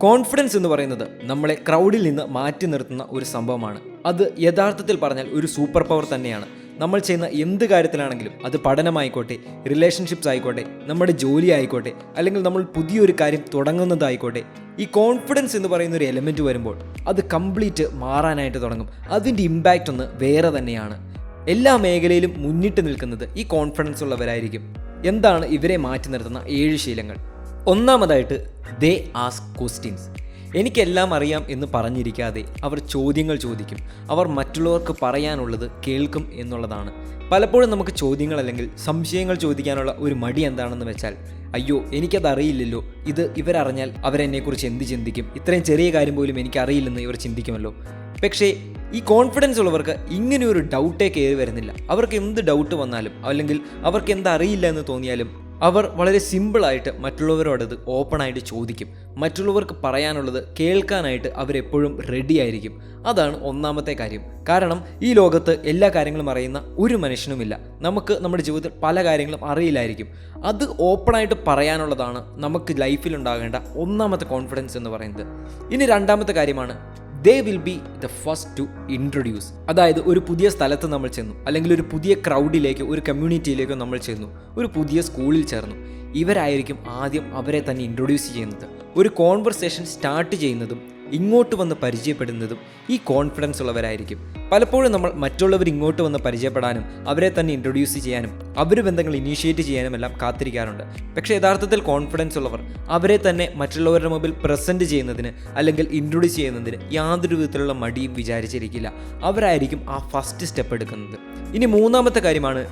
Confidence എന്ന് പറയുന്നത് നമ്മളെ ക്രൗഡിൽ നിന്ന് മാറ്റി നിർത്തുന്ന ഒരു സംഭവമാണ്. അത് യഥാർത്ഥത്തിൽ പറഞ്ഞാൽ ഒരു സൂപ്പർ പവർ തന്നെയാണ്. നമ്മൾ ചെയ്യുന്ന എന്ത് കാര്യത്തിലാണെങ്കിലും, അത് പഠനമായിക്കോട്ടെ, റിലേഷൻഷിപ്സ് ആയിക്കോട്ടെ, നമ്മുടെ ജോലി ആയിക്കോട്ടെ, അല്ലെങ്കിൽ നമ്മൾ പുതിയൊരു കാര്യം തുടങ്ങുന്നതായിക്കോട്ടെ, ഈ കോൺഫിഡൻസ് എന്ന് പറയുന്ന ഒരു എലമെൻറ്റ് വരുമ്പോൾ അത് കംപ്ലീറ്റ് മാറാനായിട്ട് തുടങ്ങും. അതിൻ്റെ ഇമ്പാക്റ്റ് ഒന്ന് വേറെ തന്നെയാണ്. എല്ലാ മേഖലയിലും മുന്നിട്ട് നിൽക്കുന്നത് ഈ കോൺഫിഡൻസ് ഉള്ളവരായിരിക്കും. എന്താണ് ഇവരെ മാറ്റി നിർത്തുന്ന 7 ശീലങ്ങൾ? ഒന്നാമതായിട്ട്, ദേ ആസ്ക് ക്വസ്റ്റ്യൻസ്. എനിക്കെല്ലാം അറിയാം എന്ന് പറഞ്ഞിരിക്കാതെ അവർ ചോദ്യങ്ങൾ ചോദിക്കും. അവർ മറ്റുള്ളവർക്ക് പറയാനുള്ളത് കേൾക്കും എന്നുള്ളതാണ്. പലപ്പോഴും നമുക്ക് ചോദ്യങ്ങൾ അല്ലെങ്കിൽ സംശയങ്ങൾ ചോദിക്കാനുള്ള ഒരു മടി എന്താണെന്ന് വെച്ചാൽ, അയ്യോ എനിക്കതറിയില്ലല്ലോ, ഇത് ഇവരറിഞ്ഞാൽ അവരെന്നെക്കുറിച്ച് എന്ത് ചിന്തിക്കും, ഇത്രയും ചെറിയ കാര്യം പോലും എനിക്കറിയില്ലെന്ന് ഇവർ ചിന്തിക്കുമല്ലോ. പക്ഷേ ഈ കോൺഫിഡൻസ് ഉള്ളവർക്ക് ഇങ്ങനെയൊരു ഡൗട്ടേ കയറി വരുന്നില്ല. അവർക്ക് എന്ത് ഡൗട്ട് വന്നാലും അല്ലെങ്കിൽ അവർക്ക് എന്തറിയില്ല എന്ന് തോന്നിയാലും അവർ വളരെ സിമ്പിളായിട്ട് മറ്റുള്ളവരോടത് ഓപ്പണായിട്ട് ചോദിക്കും. മറ്റുള്ളവർക്ക് പറയാനുള്ളത് കേൾക്കാനായിട്ട് അവരെപ്പോഴും റെഡി ആയിരിക്കും. അതാണ് ഒന്നാമത്തെ കാര്യം. കാരണം ഈ ലോകത്ത് എല്ലാ കാര്യങ്ങളും അറിയുന്ന ഒരു മനുഷ്യനുമില്ല. നമുക്ക് നമ്മുടെ ജീവിതത്തിൽ പല കാര്യങ്ങളും അറിയില്ലായിരിക്കും. അത് ഓപ്പണായിട്ട് പറയാനുള്ളതാണ് നമുക്ക് ലൈഫിലുണ്ടാകേണ്ട ഒന്നാമത്തെ കോൺഫിഡൻസ് എന്ന് പറയുന്നത്. ഇനി രണ്ടാമത്തെ കാര്യമാണ്, they will be the first to introduce. അതായത് ഒരു പുതിയ സ്ഥലത്ത് നമ്മൾ ചെന്നു, അല്ലെങ്കിൽ ഒരു പുതിയ ക്രൗഡിലേക്ക്, ഒരു കമ്മ്യൂണിറ്റിയിലേക്കോ നമ്മൾ ചെന്നു, ഒരു പുതിയ സ്കൂളിൽ ചേർന്നു, ഇവരായിരിക്കും ആദ്യം അവരെ തന്നെ ഇൻട്രൊഡ്യൂസ് ചെയ്യുന്നത്. ഒരു കോൺവെർസേഷൻ സ്റ്റാർട്ട് ചെയ്യുന്നതും ഇങ്ങോട്ട് വന്ന് പരിചയപ്പെടുന്നതും ഈ കോൺഫിഡൻസ് ഉള്ളവരായിരിക്കും. പലപ്പോഴും നമ്മൾ മറ്റുള്ളവർ ഇങ്ങോട്ട് വന്ന് പരിചയപ്പെടാനും അവരെ തന്നെ ഇൻട്രൊഡ്യൂസ് ചെയ്യാനും അവർ ബന്ധങ്ങൾ ഇനീഷ്യേറ്റ് ചെയ്യാനും എല്ലാം കാത്തിരിക്കാറുണ്ട്. പക്ഷേ യഥാർത്ഥത്തിൽ കോൺഫിഡൻസ് ഉള്ളവർ അവരെ തന്നെ മറ്റുള്ളവരുടെ മുമ്പിൽ പ്രസൻറ്റ് ചെയ്യുന്നതിന് അല്ലെങ്കിൽ ഇൻട്രൊഡ്യൂസ് ചെയ്യുന്നതിന് യാതൊരു വിധത്തിലുള്ള മടിയും വിചാരിച്ചിരിക്കില്ല. അവരായിരിക്കും ആ ഫസ്റ്റ് സ്റ്റെപ്പ് എടുക്കുന്നത്. ഇനി മൂന്നാമത്തെ കാര്യമാണ്,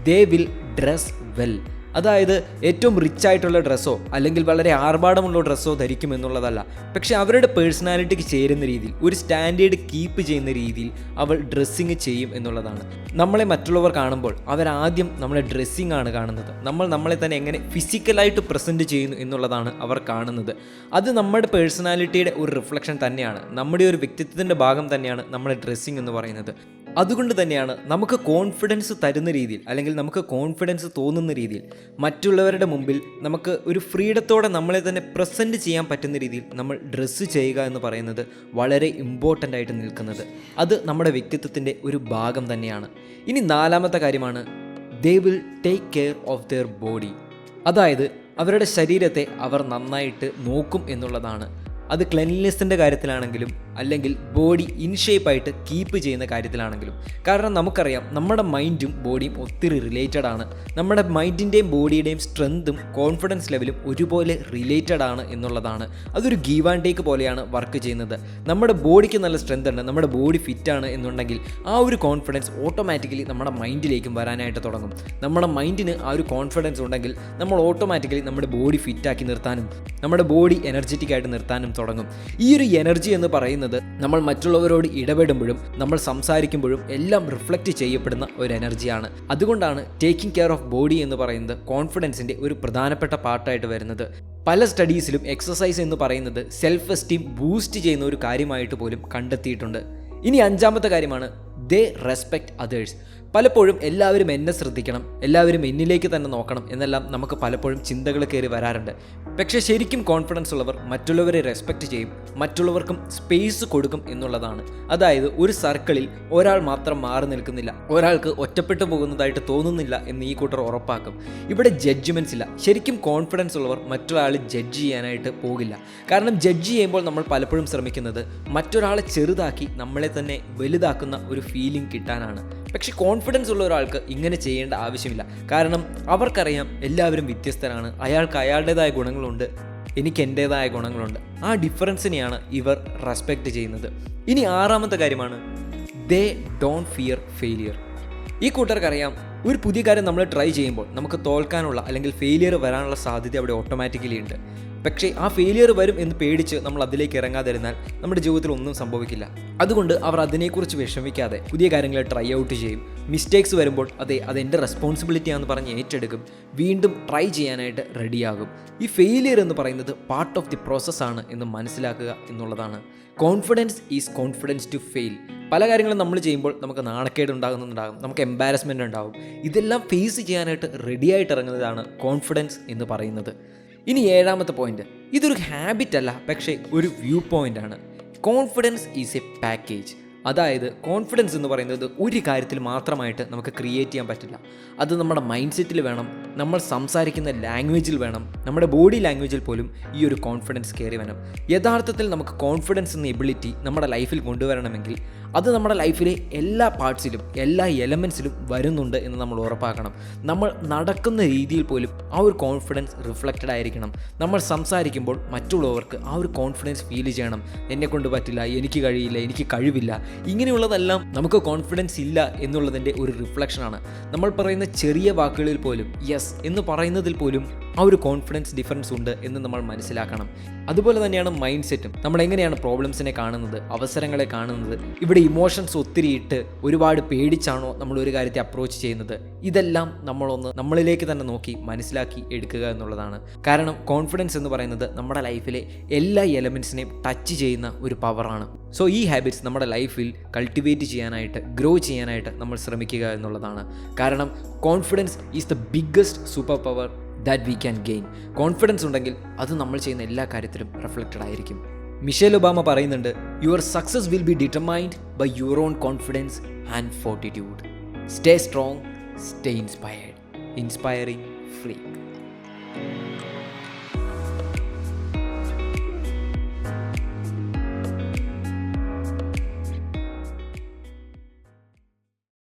ദേ വിൽ ഡ്രസ് വെൽ. അതായത് ഏറ്റവും റിച്ച് ആയിട്ടുള്ള ഡ്രസ്സോ അല്ലെങ്കിൽ വളരെ ആർഭാടമുള്ള ഡ്രസ്സോ ധരിക്കും എന്നുള്ളതല്ല, പക്ഷെ അവരുടെ പേഴ്സണാലിറ്റിക്ക് ചേരുന്ന രീതിയിൽ, ഒരു സ്റ്റാൻഡേർഡ് കീപ്പ് ചെയ്യുന്ന രീതിയിൽ അവൾ ഡ്രസ്സിങ് ചെയ്യും എന്നുള്ളതാണ്. നമ്മളെ മറ്റുള്ളവർ കാണുമ്പോൾ അവരാദ്യം നമ്മളെ ഡ്രസ്സിങ് ആണ് കാണുന്നത്. നമ്മളെ തന്നെ എങ്ങനെ ഫിസിക്കലായിട്ട് പ്രസൻറ്റ് ചെയ്യുന്നു എന്നുള്ളതാണ് അവർ കാണുന്നത്. അത് നമ്മുടെ പേഴ്സണാലിറ്റിയുടെ ഒരു റിഫ്ലക്ഷൻ തന്നെയാണ്. നമ്മുടെ ഒരു വ്യക്തിത്വത്തിൻ്റെ ഭാഗം തന്നെയാണ് നമ്മുടെ ഡ്രസ്സിങ് എന്ന് പറയുന്നത്. അതുകൊണ്ട് തന്നെയാണ് നമുക്ക് കോൺഫിഡൻസ് തരുന്ന രീതിയിൽ, അല്ലെങ്കിൽ നമുക്ക് കോൺഫിഡൻസ് തോന്നുന്ന രീതിയിൽ, മറ്റുള്ളവരുടെ മുമ്പിൽ നമുക്ക് ഒരു ഫ്രീഡത്തോടെ നമ്മളെ തന്നെ പ്രസൻറ്റ് ചെയ്യാൻ പറ്റുന്ന രീതിയിൽ നമ്മൾ ഡ്രസ്സ് ചെയ്യുക എന്ന് പറയുന്നത് വളരെ ഇമ്പോർട്ടൻ്റ് ആയിട്ട് നിൽക്കുന്നത്. അത് നമ്മുടെ വ്യക്തിത്വത്തിൻ്റെ ഒരു ഭാഗം തന്നെയാണ്. ഇനി നാലാമത്തെ കാര്യമാണ്, they will take care of their body. അതായത് അവരുടെ ശരീരത്തെ അവർ നന്നായിട്ട് നോക്കും എന്നുള്ളതാണ്. അത് ക്ലെൻലിനെസ്സിൻ്റെ കാര്യത്തിലാണെങ്കിലും അല്ലെങ്കിൽ ബോഡി ഇൻ ഷേപ്പായിട്ട് കീപ്പ് ചെയ്യുന്ന കാര്യത്തിലാണെങ്കിലും. കാരണം നമുക്കറിയാം നമ്മുടെ മൈൻഡും ബോഡിയും ഒത്തിരി റിലേറ്റഡ് ആണ്. നമ്മുടെ മൈൻഡിൻ്റെയും ബോഡിയുടെയും സ്ട്രെങ്തും കോൺഫിഡൻസ് ലെവലും ഒരുപോലെ റിലേറ്റഡ് ആണ് എന്നുള്ളതാണ്. അതൊരു ഗീവ് ആൻഡ് ടേക്ക് പോലെയാണ് വർക്ക് ചെയ്യുന്നത്. നമ്മുടെ ബോഡിക്ക് നല്ല സ്ട്രെങ്ത് ഉണ്ട്, നമ്മുടെ ബോഡി ഫിറ്റാണ് എന്നുണ്ടെങ്കിൽ ആ ഒരു കോൺഫിഡൻസ് ഓട്ടോമാറ്റിക്കലി നമ്മുടെ മൈൻഡിലേക്കും വരാനായിട്ട് തുടങ്ങും. നമ്മുടെ മൈൻഡിന് ആ ഒരു കോൺഫിഡൻസ് ഉണ്ടെങ്കിൽ നമ്മൾ ഓട്ടോമാറ്റിക്കലി നമ്മുടെ ബോഡി ഫിറ്റാക്കി നിർത്താനും നമ്മുടെ ബോഡി എനർജറ്റിക് ആയിട്ട് നിർത്താനും തുടങ്ങും. ഈ ഒരു എനർജി എന്ന് പറയുന്നത് നമ്മൾ മറ്റുള്ളവരോട് ഇടപെടുമ്പോഴും നമ്മൾ സംസാരിക്കുമ്പോഴും എല്ലാം റിഫ്ലക്റ്റ് ചെയ്യപ്പെടുന്ന ഒരു എനർജിയാണ്. അതുകൊണ്ടാണ് ടേക്കിംഗ് കെയർ ഓഫ് ബോഡി എന്ന് പറയുന്നത് കോൺഫിഡൻസിൻ്റെ ഒരു പ്രധാനപ്പെട്ട പാർട്ടായിട്ട് വരുന്നത്. പല സ്റ്റഡീസിലും എക്സസൈസ് എന്ന് പറയുന്നത് സെൽഫ് എസ്റ്റീം ബൂസ്റ്റ് ചെയ്യുന്ന ഒരു കാര്യമായിട്ട് പോലും കണ്ടെത്തിയിട്ടുണ്ട്. ഇനി അഞ്ചാമത്തെ കാര്യമാണ്, ദേ റെസ്പെക്റ്റ് അതേഴ്സ്. പലപ്പോഴും എല്ലാവരും എന്നെ ശ്രദ്ധിക്കണം, എല്ലാവരും എന്നിലേക്ക് തന്നെ നോക്കണം എന്നെല്ലാം നമുക്ക് പലപ്പോഴും ചിന്തകൾ കയറി വരാറുണ്ട്. പക്ഷേ ശരിക്കും കോൺഫിഡൻസ് ഉള്ളവർ മറ്റുള്ളവരെ റെസ്പെക്റ്റ് ചെയ്യും, മറ്റുള്ളവർക്കും സ്പേസ് കൊടുക്കും എന്നുള്ളതാണ്. അതായത് ഒരു സർക്കിളിൽ ഒരാൾ മാത്രം മാറി നിൽക്കുന്നില്ല, ഒരാൾക്ക് ഒറ്റപ്പെട്ടു പോകുന്നതായിട്ട് തോന്നുന്നില്ല എന്ന് ഈ കൂട്ടർ ഉറപ്പാക്കും. ഇവിടെ ജഡ്ജ്മെൻറ്റ്സ് ഇല്ല. ശരിക്കും കോൺഫിഡൻസ് ഉള്ളവർ മറ്റൊരാളെ ജഡ്ജ് ചെയ്യാനായിട്ട് പോകില്ല. കാരണം ജഡ്ജ് ചെയ്യുമ്പോൾ നമ്മൾ പലപ്പോഴും ശ്രമിക്കുന്നത് മറ്റൊരാളെ ചെറുതാക്കി നമ്മളെ തന്നെ വലുതാക്കുന്ന ഒരു ഫീലിംഗ് കിട്ടാനാണ്. പക്ഷേ കോൺഫിഡൻസ് ഉള്ള ഒരാൾക്ക് ഇങ്ങനെ ചെയ്യേണ്ട ആവശ്യമില്ല. കാരണം അവർക്കറിയാം എല്ലാവരും വ്യത്യസ്തരാണ്, അയാൾക്ക് അയാളുടേതായ ഗുണങ്ങളുണ്ട്, എനിക്ക് എൻ്റേതായ ഗുണങ്ങളുണ്ട്. ആ ഡിഫറൻസിനെയാണ് ഇവർ റെസ്പെക്റ്റ് ചെയ്യുന്നത്. ഇനി ആറാമത്തെ കാര്യമാണ്, ദേ ഡോണ്ട് ഫിയർ ഫെയിലിയർ. ഈ കൂട്ടർക്കറിയാം ഒരു പുതിയ കാര്യം നമ്മൾ ട്രൈ ചെയ്യുമ്പോൾ നമുക്ക് തോൽക്കാനുള്ള അല്ലെങ്കിൽ ഫെയിലിയർ വരാനുള്ള സാധ്യത അവിടെ ഓട്ടോമാറ്റിക്കലി ഉണ്ട്. പക്ഷേ ആ ഫെയിലിയർ വരും എന്ന് പേടിച്ച് നമ്മൾ അതിലേക്ക് ഇറങ്ങാതിരുന്നാൽ നമ്മുടെ ജീവിതത്തിൽ ഒന്നും സംഭവിക്കില്ല. അതുകൊണ്ട് അവർ അതിനെക്കുറിച്ച് വിഷമിക്കാതെ പുതിയ കാര്യങ്ങൾ ട്രൈ ഔട്ട് ചെയ്യും. മിസ്റ്റേക്സ് വരുമ്പോൾ അതെൻ്റെ റെസ്പോൺസിബിലിറ്റിയാണെന്ന് പറഞ്ഞ് ഏറ്റെടുക്കും, വീണ്ടും ട്രൈ ചെയ്യാനായിട്ട് റെഡിയാകും. ഈ ഫെയിലിയർ എന്ന് പറയുന്നത് പാർട്ട് ഓഫ് ദി പ്രോസസ്സാണ് എന്ന് മനസ്സിലാക്കുക എന്നുള്ളതാണ്. Confidence is confidence to fail. പല കാര്യങ്ങളും നമ്മൾ ചെയ്യുമ്പോൾ നമുക്ക് നാണക്കേട് ഉണ്ടാകുന്നുണ്ടാകും, നമുക്ക് എംബാരസ്മെൻ്റ് ഉണ്ടാകും. ഇതെല്ലാം ഫേസ് ചെയ്യാനായിട്ട് റെഡിയായിട്ട് ഇറങ്ങുന്നതാണ് കോൺഫിഡൻസ് എന്ന് പറയുന്നത്. ഇനി 7ാമത്തെ പോയിന്റ്, ഇതൊരു ഹാബിറ്റ് അല്ല, പക്ഷേ ഒരു വ്യൂ പോയിന്റ് ആണ്. Confidence is A package. അതായത് കോൺഫിഡൻസ് എന്ന് പറയുന്നത് ഒരു കാര്യത്തിൽ മാത്രമായിട്ട് നമുക്ക് ക്രിയേറ്റ് ചെയ്യാൻ പറ്റില്ല. അത് നമ്മുടെ മൈൻഡ് സെറ്റിൽ വേണം, നമ്മൾ സംസാരിക്കുന്ന ലാംഗ്വേജിൽ വേണം, നമ്മുടെ ബോഡി ലാംഗ്വേജിൽ പോലും ഈ ഒരു കോൺഫിഡൻസ് കയറി വേണം. യഥാർത്ഥത്തിൽ നമുക്ക് കോൺഫിഡൻസ് എന്ന എബിലിറ്റി നമ്മുടെ ലൈഫിൽ കൊണ്ടുവരണമെങ്കിൽ അത് നമ്മുടെ ലൈഫിലെ എല്ലാ പാർട്സിലും എല്ലാ എലമെൻസിലും വരുന്നുണ്ട് എന്ന് നമ്മൾ ഉറപ്പാക്കണം. നമ്മൾ നടക്കുന്ന രീതിയിൽ പോലും ആ ഒരു കോൺഫിഡൻസ് റിഫ്ലക്റ്റഡ് ആയിരിക്കണം. നമ്മൾ സംസാരിക്കുമ്പോൾ മറ്റുള്ളവർക്ക് ആ ഒരു കോൺഫിഡൻസ് ഫീൽ ചെയ്യണം. എന്നെക്കൊണ്ട് പറ്റില്ല, എനിക്ക് കഴിയില്ല, എനിക്ക് കഴിവില്ല, ഇങ്ങനെയുള്ളതെല്ലാം നമുക്ക് കോൺഫിഡൻസ് ഇല്ല എന്നുള്ളതിൻ്റെ ഒരു റിഫ്ലക്ഷനാണ്. നമ്മൾ പറയുന്ന ചെറിയ വാക്കുകളിൽ പോലും യെസ് എന്ന് പറയുന്നതിൽ പോലും ആ ഒരു കോൺഫിഡൻസ് ഡിഫറൻസ് ഉണ്ട് എന്ന് നമ്മൾ മനസ്സിലാക്കണം. അതുപോലെ തന്നെയാണ് മൈൻഡ് സെറ്റും. നമ്മൾ എങ്ങനെയാണ് പ്രോബ്ലംസിനെ കാണുന്നത്, അവസരങ്ങളെ കാണുന്നത്, ഇവിടെ ഇമോഷൻസ് ഒത്തിരി ഇട്ട് ഒരുപാട് പേടിച്ചാണോ നമ്മൾ ഒരു കാര്യത്തെ അപ്രോച്ച് ചെയ്യുന്നത്, ഇതെല്ലാം നമ്മളൊന്ന് നമ്മളിലേക്ക് തന്നെ നോക്കി മനസ്സിലാക്കി എടുക്കുക എന്നുള്ളതാണ്. കാരണം കോൺഫിഡൻസ് എന്ന് പറയുന്നത് നമ്മുടെ ലൈഫിലെ എല്ലാ എലമെൻസിനെയും ടച്ച് ചെയ്യുന്ന ഒരു പവറാണ്. സോ ഈ ഹാബിറ്റ്സ് നമ്മുടെ ലൈഫിൽ കൾട്ടിവേറ്റ് ചെയ്യാനായിട്ട്, ഗ്രോ ചെയ്യാനായിട്ട് നമ്മൾ ശ്രമിക്കുക എന്നുള്ളതാണ്. കാരണം confidence is the biggest super power that we can gain. Confidence ഉണ്ടെങ്കിൽ അത് നമ്മൾ ചെയ്യുന്ന എല്ലാ കാര്യത്തിലും റിഫ്ലക്റ്റഡ് ആയിരിക്കും. മിഷേൽ ഒബാമ പറയുന്നുണ്ട്, your success will be determined by your own confidence and fortitude. Stay strong, stay inspired. Inspiring free.